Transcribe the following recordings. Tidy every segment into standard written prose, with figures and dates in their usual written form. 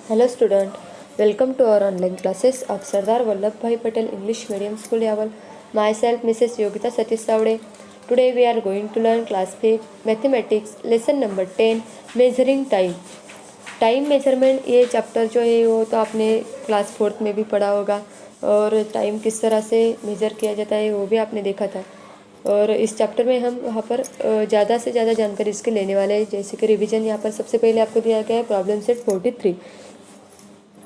Hello student, welcome to our online classes of Sardar Vallabhbhai Patel English Medium School Yaval. Myself Mrs. Yogita Satish Savde. Today we are going to learn class 5 Mathematics lesson number 10 Measuring Time. Time measurement ये chapter जो है वो तो आपने class 4th में भी पढ़ा होगा और टाइम किस तरह से मेज़र किया जाता है वो भी आपने देखा था। और इस चैप्टर में हम वहाँ पर ज़्यादा से ज़्यादा जानकारी इसके लेने वाले हैं। जैसे कि रिवीजन यहाँ पर सबसे पहले आपको दिया गया है problem set 43।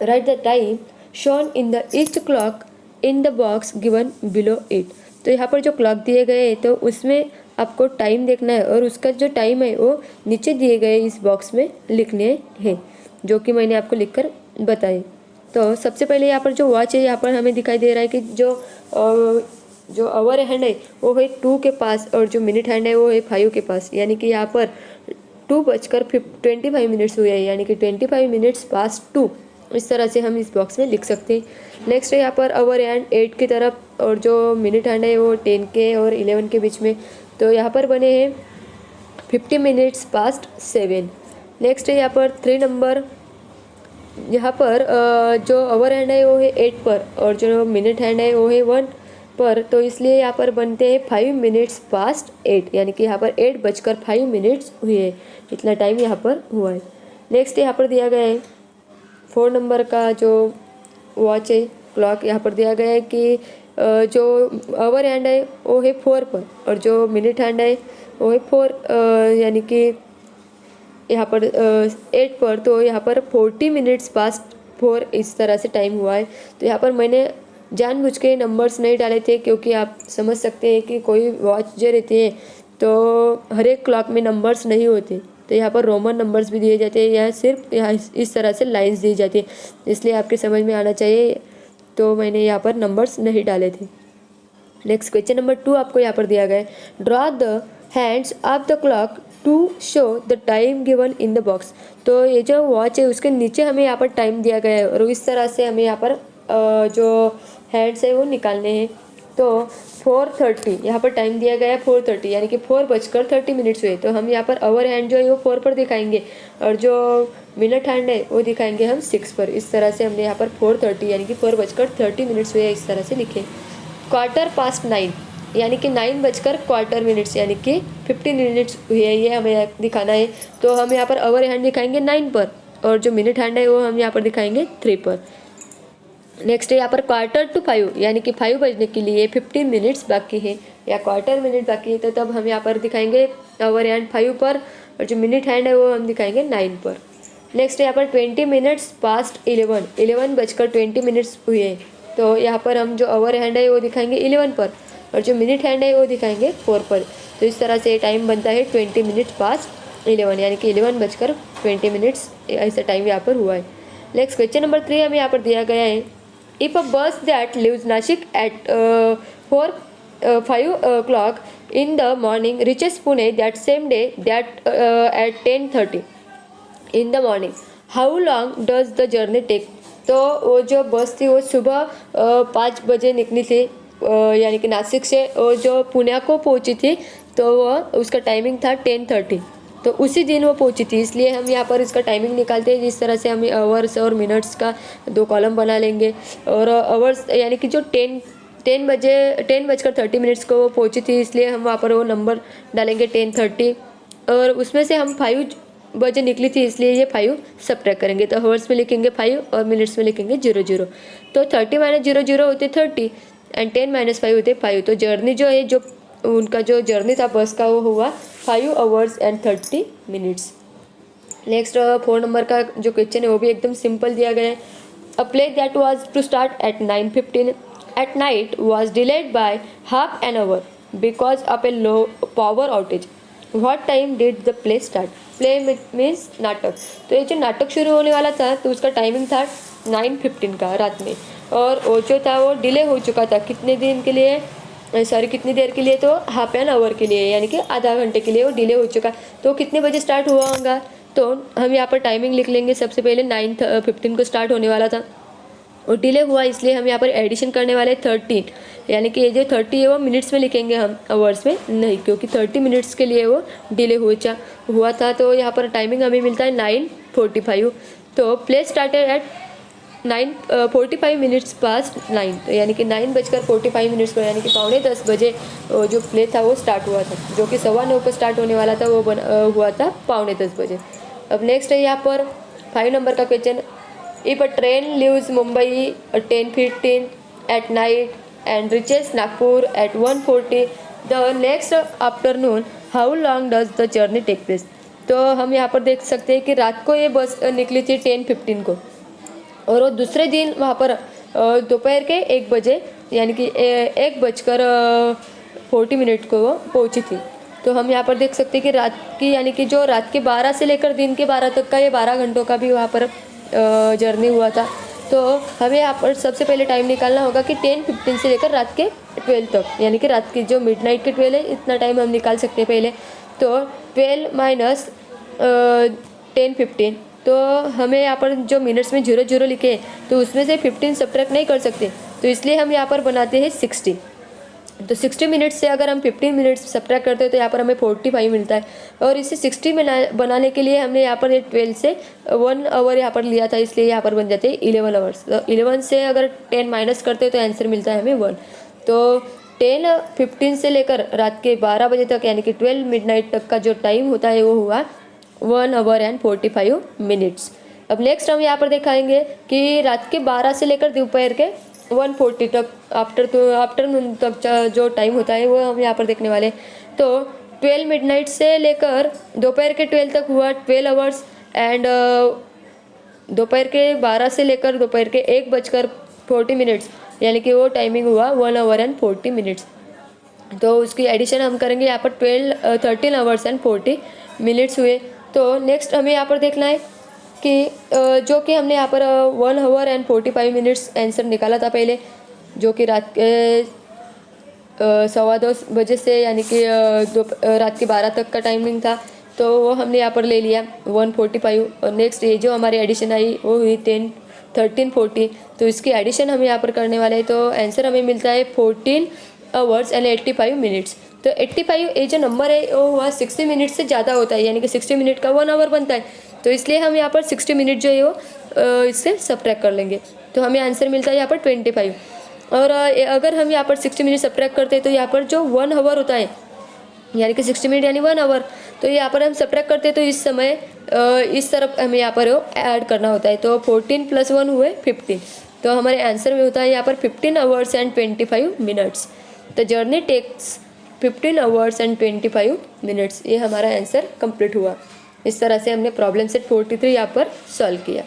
Right the time shown in the east clock in the box given below it. तो यहाँ पर जो क्लॉक दिए गए हैं तो उसमें आपको टाइम देखना है और उसका जो टाइम है वो नीचे दिए गए इस बॉक्स में लिखने हैं, जो कि मैंने आपको लिखकर बताए। तो सबसे पहले यहाँ पर जो वॉच है यहाँ पर हमें दिखाई दे रहा है कि जो आवर हैंड है वो है 2 के पास और जो मिनट हैंड है वो है 5 के पास, यानी कि यहाँ पर 2:25 हुए हैं, यानी कि 25 मिनट्स पास 2। इस तरह से हम इस बॉक्स में लिख सकते हैं। नेक्स्ट है यहाँ पर आवर हैंड 8 की तरफ और जो मिनट हैंड है वो 10 के और 11 के बीच में, तो यहाँ पर बने हैं 50 मिनट्स पास्ट 7। नेक्स्ट है यहाँ पर 3 नंबर, यहाँ पर जो आवर हैंड है वो है 8 पर और जो मिनट हैंड है वो है 1 पर, तो इसलिए यहाँ पर बनते हैं 5 मिनट्स पास्ट 8, यानी कि यहाँ पर 8:05 हुए हैं, इतना टाइम यहाँ पर हुआ है। नेक्स्ट यहाँ पर दिया गया है 4 नंबर का जो वॉच है क्लॉक, यहाँ पर दिया गया है कि जो आवर हैंड है वो है 4 पर और जो मिनट हैंड है वो है 4, यानी कि यहाँ पर 8 पर, तो यहाँ पर 40 मिनट्स पास्ट 4 इस तरह से टाइम हुआ है। तो यहाँ पर मैंने जानबूझ के नंबर्स नहीं डाले थे क्योंकि आप समझ सकते हैं कि कोई वॉच जो रहती है तो हर एक क्लॉक में नंबर्स नहीं होते, तो यहाँ पर रोमन नंबर्स भी दिए जाते हैं या सिर्फ यहाँ इस तरह से लाइंस दी जाती है, इसलिए आपके समझ में आना चाहिए, तो मैंने यहाँ पर नंबर्स नहीं डाले थे। नेक्स्ट क्वेश्चन नंबर 2 आपको यहाँ पर दिया गया है, draw the hands of the clock to show the time given in the box. तो ये जो वॉच है उसके नीचे हमें यहाँ पर टाइम दिया गया है और इस तरह से हमें यहाँ पर जो हैंड्स है वो निकालने हैं। तो 4:30 यहाँ पर टाइम दिया गया है 4:30, यानी कि 4:30 हुए, तो हम यहाँ पर आवर हैंड जो है वो 4 पर दिखाएंगे और जो मिनट हैंड है वो दिखाएंगे हम 6 पर। इस तरह से हमने यहाँ पर 4:30 यानी कि 4:30 हुए इस तरह से लिखे। 9:15 यानी कि 9:15 यानी कि 15 मिनट्स हुए, ये हमें दिखाना है, तो हम यहाँ पर आवर हैंड दिखाएंगे 9 पर और जो मिनट हैंड है वो हम यहाँ पर दिखाएंगे 3 पर। नेक्स्ट है यहाँ पर 4:45 यानी कि 5 बजने के लिए 15 मिनट्स बाकी है या क्वार्टर मिनट बाकी है, तो तब हम यहाँ पर दिखाएंगे आवर हैंड 5 पर और जो मिनट हैंड है वो हम दिखाएंगे 9 पर। नेक्स्ट है यहाँ पर 20 मिनट्स पास्ट 11:20 हुए, तो यहाँ पर हम जो आवर हैंड है वो दिखाएंगे 11 पर और जो मिनट हैंड है वो दिखाएंगे 4 पर। तो इस तरह से टाइम बनता है 20 मिनट्स पास्ट 11, यानी कि 11:20 ऐसा टाइम यहाँ पर हुआ है। नेक्स्ट क्वेश्चन नंबर 3 हमें यहाँ पर दिया गया है, if a bus that leaves Nashik at 5 o'clock in the morning reaches Pune that same day at 10:30 in the morning, how long does the journey take? तो वो जो बस थी वो सुबह 5 बजे निकली थी, यानी कि नासिक से, और जो पुणे को पहुंची थी तो वो उसका टाइमिंग था 10:30, तो उसी दिन वो पहुंची थी, इसलिए हम यहाँ पर इसका टाइमिंग निकालते हैं। जिस तरह से हम आवर्स और मिनट्स का 2 कॉलम बना लेंगे और आवर्स यानी कि जो 10:30 को वो पहुंची थी, इसलिए हम वहाँ पर वो नंबर डालेंगे 10:30 और उसमें से हम 5 बजे निकली थी इसलिए ये 5 सब्ट्रैक्ट करेंगे, तो आवर्स में लिखेंगे 5 और मिनट्स में लिखेंगे 00। तो 30 - 00 होते 30 एंड 10 - 5 होते 5। तो जर्नी जो है, जो उनका जो जर्नी था बस का, वो हुआ 5 hours and 30 minutes। Next 4 number का जो क्वेश्चन है वो भी एकदम सिंपल दिया गया है, a play that was to start at 9:15 at night was delayed by half an hour because of a low power outage, what time did the play start? Play means नाटक, तो ये जो नाटक शुरू होने वाला था तो उसका टाइमिंग था 9:15 का रात में, और वो जो था वो डिले हो चुका था कितने कितनी देर के लिए, तो हाफ एन आवर के लिए, यानी कि आधा घंटे के लिए वो डिले हो चुका। तो कितने बजे स्टार्ट हुआ होगा, तो हम यहाँ पर टाइमिंग लिख लेंगे। सबसे पहले 9:15 को स्टार्ट होने वाला था और डिले हुआ, इसलिए हम यहाँ पर एडिशन करने वाले 13, यानी कि ये जो 30 है वो मिनट्स में लिखेंगे हम, आवर्स में नहीं, क्योंकि 30 मिनट्स के लिए वो डिले हुआ था। तो यहाँ पर टाइमिंग हमें मिलता है 9:45। तो प्ले स्टार्टेड एट 9:45 मिनट्स पास 9, तो यानी कि 9:45 पर यानी कि 9:45 बजे जो प्ले था वो स्टार्ट हुआ था, जो कि 9:15 पर स्टार्ट होने वाला था, वो हुआ था 9:45 बजे। अब नेक्स्ट है यहाँ पर 5 नंबर का question. If a train leaves Mumbai 10:15 at night and reaches Nagpur at 1:40 the next afternoon, how long does the journey take place. तो हम यहाँ पर देख सकते हैं कि रात को ये बस निकली थी 10:15 को, और वो दूसरे दिन वहाँ पर दोपहर के 1 बजे यानी कि 1:40 को वो पहुँची थी। तो हम यहाँ पर देख सकते हैं कि रात की यानी कि जो रात के 12 से लेकर दिन के 12 तक का ये 12 घंटों का भी वहाँ पर जर्नी हुआ था। तो हमें यहाँ पर सबसे पहले टाइम निकालना होगा कि 10:15 से लेकर रात के 12 तक, यानी कि रात की जो मिडनाइट के 12 है, इतना टाइम हम निकाल सकते हैं पहले। तो 12 माइनस 10:15, तो हमें यहाँ पर जो मिनट्स में 0 लिखे हैं तो उसमें से 15 सब्ट्रैक्ट नहीं कर सकते, तो इसलिए हम यहाँ पर बनाते हैं 60। तो 60 मिनट्स से अगर हम 15 मिनट्स सब्ट्रैक्ट करते हैं तो यहाँ पर हमें 45 मिलता है, और इसे 60 बनाने के लिए हमने यहाँ पर 12 से 1 आवर यहाँ पर लिया था, इसलिए यहाँ पर बन जाते हैं 11 आवर्स। तो 11 से अगर 10 माइनस करते हैं तो आंसर मिलता है हमें 1। तो 10:15 से लेकर रात के 12 बजे तक यानी कि 12 मिडनाइट तक का जो टाइम होता है वो हुआ 1 आवर एंड 45 मिनट्स। अब नेक्स्ट हम यहाँ पर दिखाएंगे कि रात के 12 से लेकर दोपहर के 1:40 तक आफ्टरनून तक जो टाइम होता है वो हम यहाँ पर देखने वाले। तो 12 मिडनाइट से लेकर दोपहर के 12 तक हुआ 12 आवर्स, एंड दोपहर के 12 से लेकर दोपहर के 1:40 यानी कि वो टाइमिंग हुआ 1 आवर एंड 40 मिनट्स। तो उसकी एडिशन हम करेंगे, यहाँ पर 13 आवर्स एंड 40 मिनट्स हुए। तो नेक्स्ट हमें यहाँ पर देखना है कि जो कि हमने यहाँ पर 1 आवर एंड 45 मिनट्स आंसर निकाला था पहले, जो कि रात के 2:15 बजे से यानी कि रात के 12 तक का टाइमिंग था, तो वो हमने यहाँ पर ले लिया 1:45। और नेक्स्ट ये जो हमारी एडिशन आई वो हुई 13:40, तो इसकी एडिशन हम यहाँ पर करने वाले हैं। तो आंसर हमें मिलता है 14 आवर्स एंड 85 मिनट्स। तो 85 ये जो नंबर है वो हुआ 60 मिनट से ज़्यादा होता है, यानी कि 60 मिनट का 1 आवर बनता है, तो इसलिए हम यहाँ पर 60 मिनट जो है वो इससे सब्ट्रैक्ट कर लेंगे, तो हमें आंसर मिलता है यहाँ पर 25। और अगर हम यहाँ पर 60 मिनट सब्ट्रैक्ट करते हैं तो यहाँ पर जो 1 आवर होता है यानी कि 60 मिनट यानी 1 आवर, तो यहाँ पर हम सब्ट्रैक्ट करते हैं तो इस समय इस तरफ हमें यहाँ पर वो ऐड करना होता है। तो 14 + 1 हुए 15, तो हमारे आंसर में होता है यहाँ पर 15 hours and 25 minutes. The journey takes 15 hours and 25 minutes. ये हमारा आंसर कंप्लीट हुआ। इस तरह से हमने प्रॉब्लम सेट 43 यहाँ पर सॉल्व किया।